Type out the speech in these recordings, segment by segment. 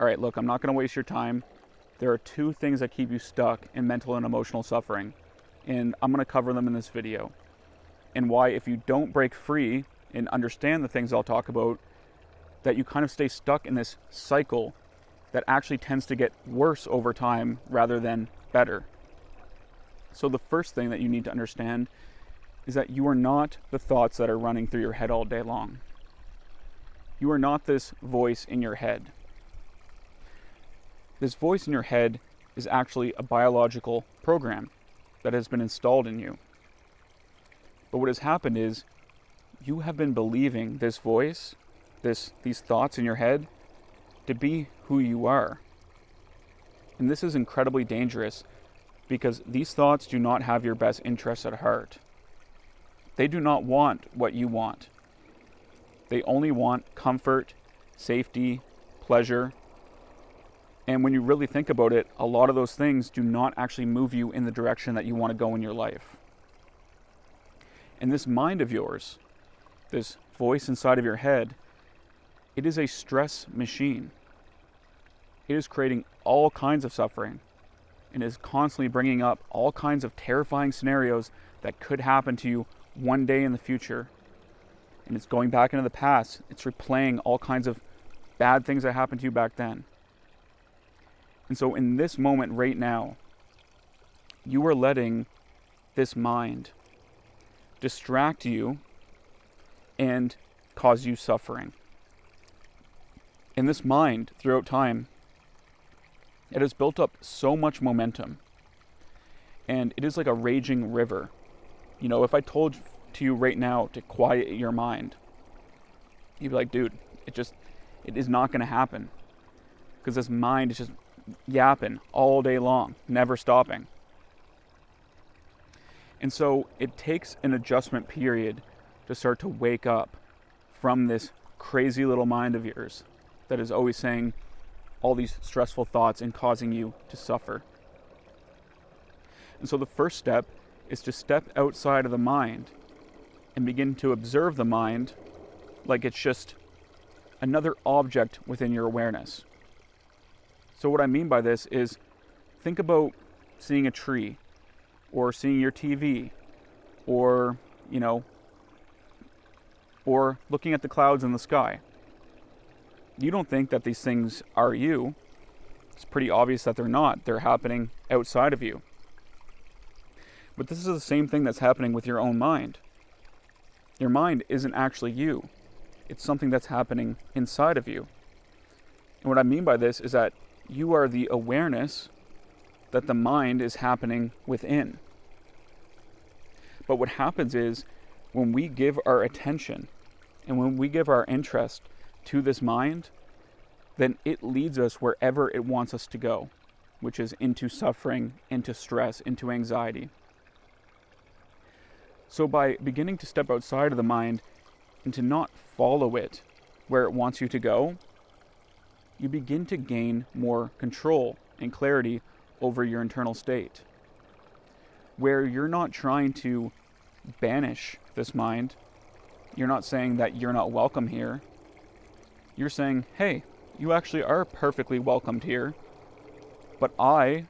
all right, look, I'm not going to waste your time. There are two things that keep you stuck in mental and emotional suffering, and I'm going to cover them in this video. And why, if you don't break free and understand the things I'll talk about, that you kind of stay stuck in this cycle that actually tends to get worse over time rather than better. So the first thing that you need to understand is that you are not the thoughts that are running through your head all day long. You are not this voice in your head. This voice in your head is actually a biological program that has been installed in you. But what has happened is you have been believing this voice, these thoughts in your head, to be who you are. And this is incredibly dangerous because these thoughts do not have your best interests at heart. They do not want what you want. They only want comfort, safety, pleasure. And when you really think about it, a lot of those things do not actually move you in the direction that you want to go in your life. And this mind of yours, this voice inside of your head, it is a stress machine. It is creating all kinds of suffering and is constantly bringing up all kinds of terrifying scenarios that could happen to you one day in the future. And it's going back into the past. It's replaying all kinds of bad things that happened to you back then. And so in this moment right now, you are letting this mind distract you and cause you suffering. And this mind, throughout time, it has built up so much momentum. And it is like a raging river. You know, if I told to you right now to quiet your mind, you'd be like, dude, it is not going to happen. Because this mind is just yapping all day long, never stopping. And so it takes an adjustment period to start to wake up from this crazy little mind of yours that is always saying all these stressful thoughts and causing you to suffer. And so the first step is to step outside of the mind and begin to observe the mind like it's just another object within your awareness. So what I mean by this is, think about seeing a tree or seeing your TV or, or looking at the clouds in the sky. You don't think that these things are you. It's pretty obvious that they're not. They're happening outside of you. But this is the same thing that's happening with your own mind. Your mind isn't actually you. It's something that's happening inside of you. And what I mean by this is that you are the awareness that the mind is happening within. But what happens is when we give our attention and when we give our interest to this mind, then it leads us wherever it wants us to go, which is into suffering, into stress, into anxiety. So by beginning to step outside of the mind and to not follow it where it wants you to go, you begin to gain more control and clarity over your internal state, where you're not trying to banish this mind. You're not saying that you're not welcome here. You're saying, hey, you actually are perfectly welcomed here, but I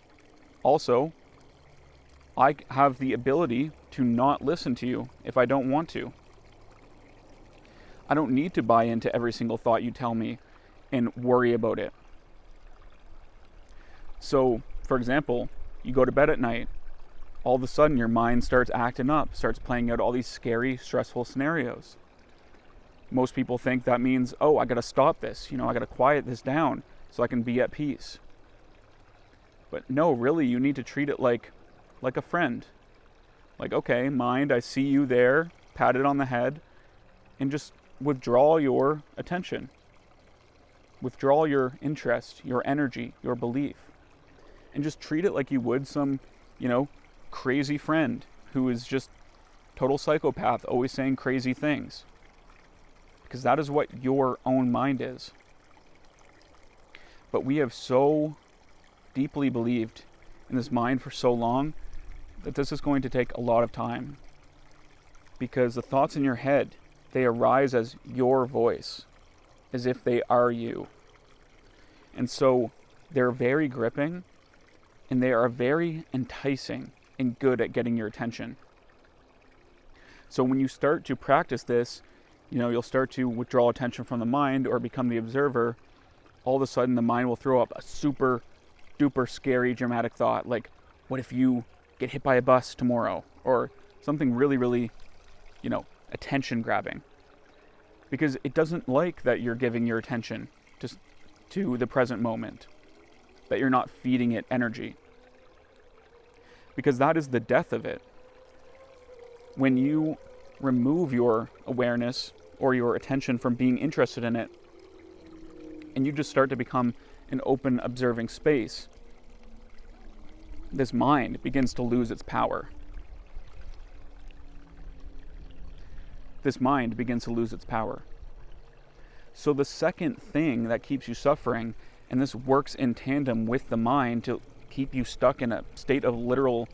have the ability to not listen to you if I don't want to. I don't need to buy into every single thought you tell me and worry about it. So, for example, you go to bed at night, all of a sudden your mind starts acting up, starts playing out all these scary, stressful scenarios. Most people think that means, oh, I gotta stop this, I gotta quiet this down so I can be at peace. But no, really, you need to treat it like a friend. Like, okay, mind, I see you there, pat it on the head, and just withdraw your attention. Withdraw your interest, your energy, your belief. And just treat it like you would some, crazy friend who is just total psychopath, always saying crazy things. Because that is what your own mind is. But we have so deeply believed in this mind for so long that this is going to take a lot of time. Because the thoughts in your head, they arise as your voice, as if they are you. And so they're very gripping, and they are very enticing and good at getting your attention. So when you start to practice this, you'll start to withdraw attention from the mind or become the observer. All of a sudden, the mind will throw up a super duper scary, dramatic thought, like, what if you get hit by a bus tomorrow? Or something really, really, attention grabbing. Because it doesn't like that you're giving your attention to the present moment, that you're not feeding it energy. Because that is the death of it. When you remove your awareness or your attention from being interested in it, and you just start to become an open, observing space, this mind begins to lose its power. This mind begins to lose its power. So the second thing that keeps you suffering, and this works in tandem with the mind to keep you stuck in a state of literal,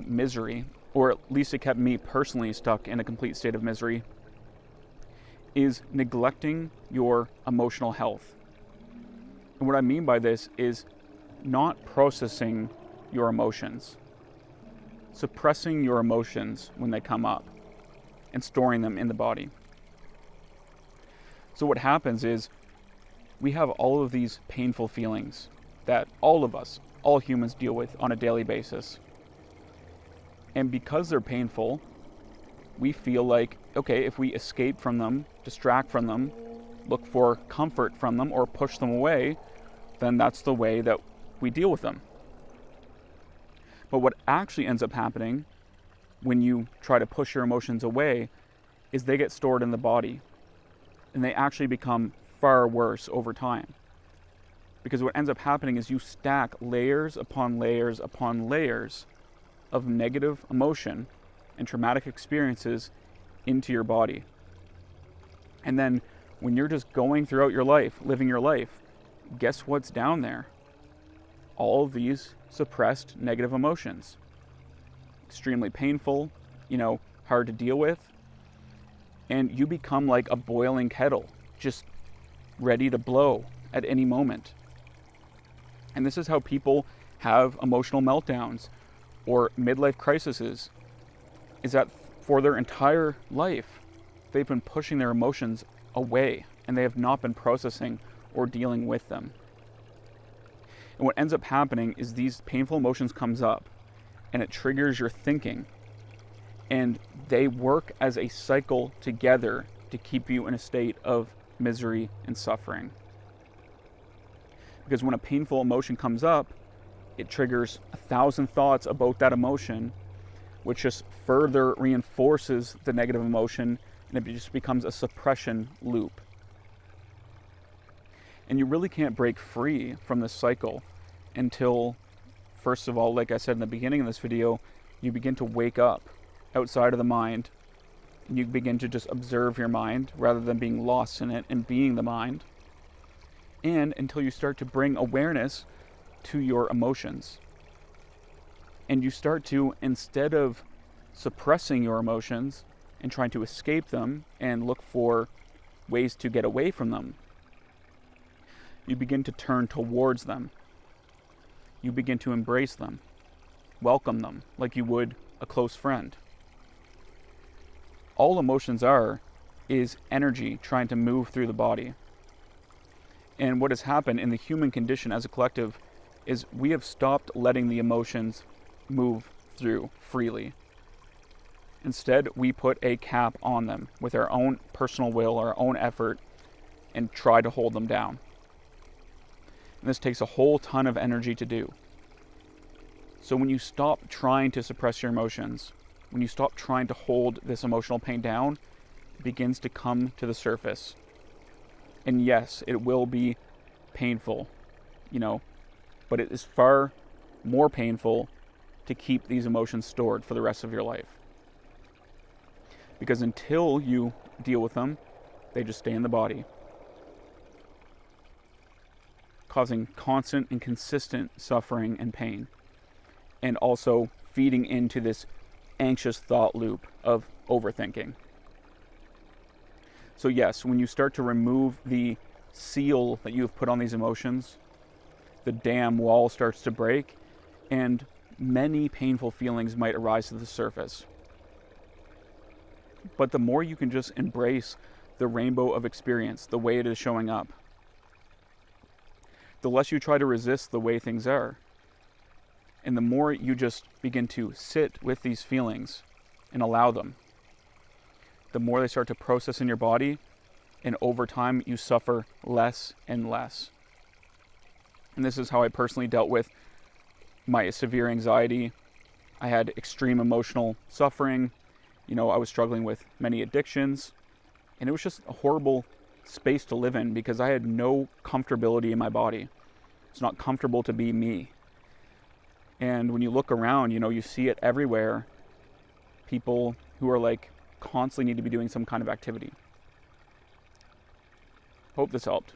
misery, or at least it kept me personally stuck in a complete state of misery, is neglecting your emotional health. And what I mean by this is not processing your emotions, suppressing your emotions when they come up, and storing them in the body. So what happens is we have all of these painful feelings that all of us, all humans, deal with on a daily basis. And because they're painful, we feel like, okay, if we escape from them, distract from them, look for comfort from them, or push them away, then that's the way that we deal with them. But what actually ends up happening when you try to push your emotions away is they get stored in the body, and they actually become far worse over time. Because what ends up happening is you stack layers upon layers upon layers of negative emotion and traumatic experiences into your body. And then when you're just going throughout your life, living your life, guess what's down there? All of these suppressed negative emotions. Extremely painful, hard to deal with. And you become like a boiling kettle, just ready to blow at any moment. And this is how people have emotional meltdowns or midlife crises, is that for their entire life, they've been pushing their emotions away, and they have not been processing or dealing with them. And what ends up happening is these painful emotions comes up, and it triggers your thinking, and they work as a cycle together to keep you in a state of misery and suffering. Because when a painful emotion comes up, it triggers 1,000 thoughts about that emotion, which just further reinforces the negative emotion, and it just becomes a suppression loop. And you really can't break free from this cycle until, first of all, like I said in the beginning of this video, you begin to wake up outside of the mind, and you begin to just observe your mind rather than being lost in it and being the mind. And until you start to bring awareness to your emotions. And you start to, instead of suppressing your emotions and trying to escape them and look for ways to get away from them, you begin to turn towards them. You begin to embrace them, welcome them like you would a close friend. All emotions is energy trying to move through the body. And what has happened in the human condition as a collective is we have stopped letting the emotions move through freely. Instead, we put a cap on them with our own personal will, our own effort, and try to hold them down. And this takes a whole ton of energy to do. So when you stop trying to suppress your emotions, when you stop trying to hold this emotional pain down, it begins to come to the surface. And yes, it will be painful, but it is far more painful to keep these emotions stored for the rest of your life. Because until you deal with them, they just stay in the body, causing constant and consistent suffering and pain, and also feeding into this anxious thought loop of overthinking. So yes, when you start to remove the seal that you have put on these emotions, the dam wall starts to break, and many painful feelings might arise to the surface. But the more you can just embrace the rainbow of experience, the way it is showing up, the less you try to resist the way things are. And the more you just begin to sit with these feelings and allow them, the more they start to process in your body, and over time you suffer less and less. And this is how I personally dealt with my severe anxiety. I had extreme emotional suffering. I was struggling with many addictions, and it was just a horrible space to live in because I had no comfortability in my body. It's not comfortable to be me. And when you look around, you see it everywhere. People who are like constantly need to be doing some kind of activity. Hope this helped.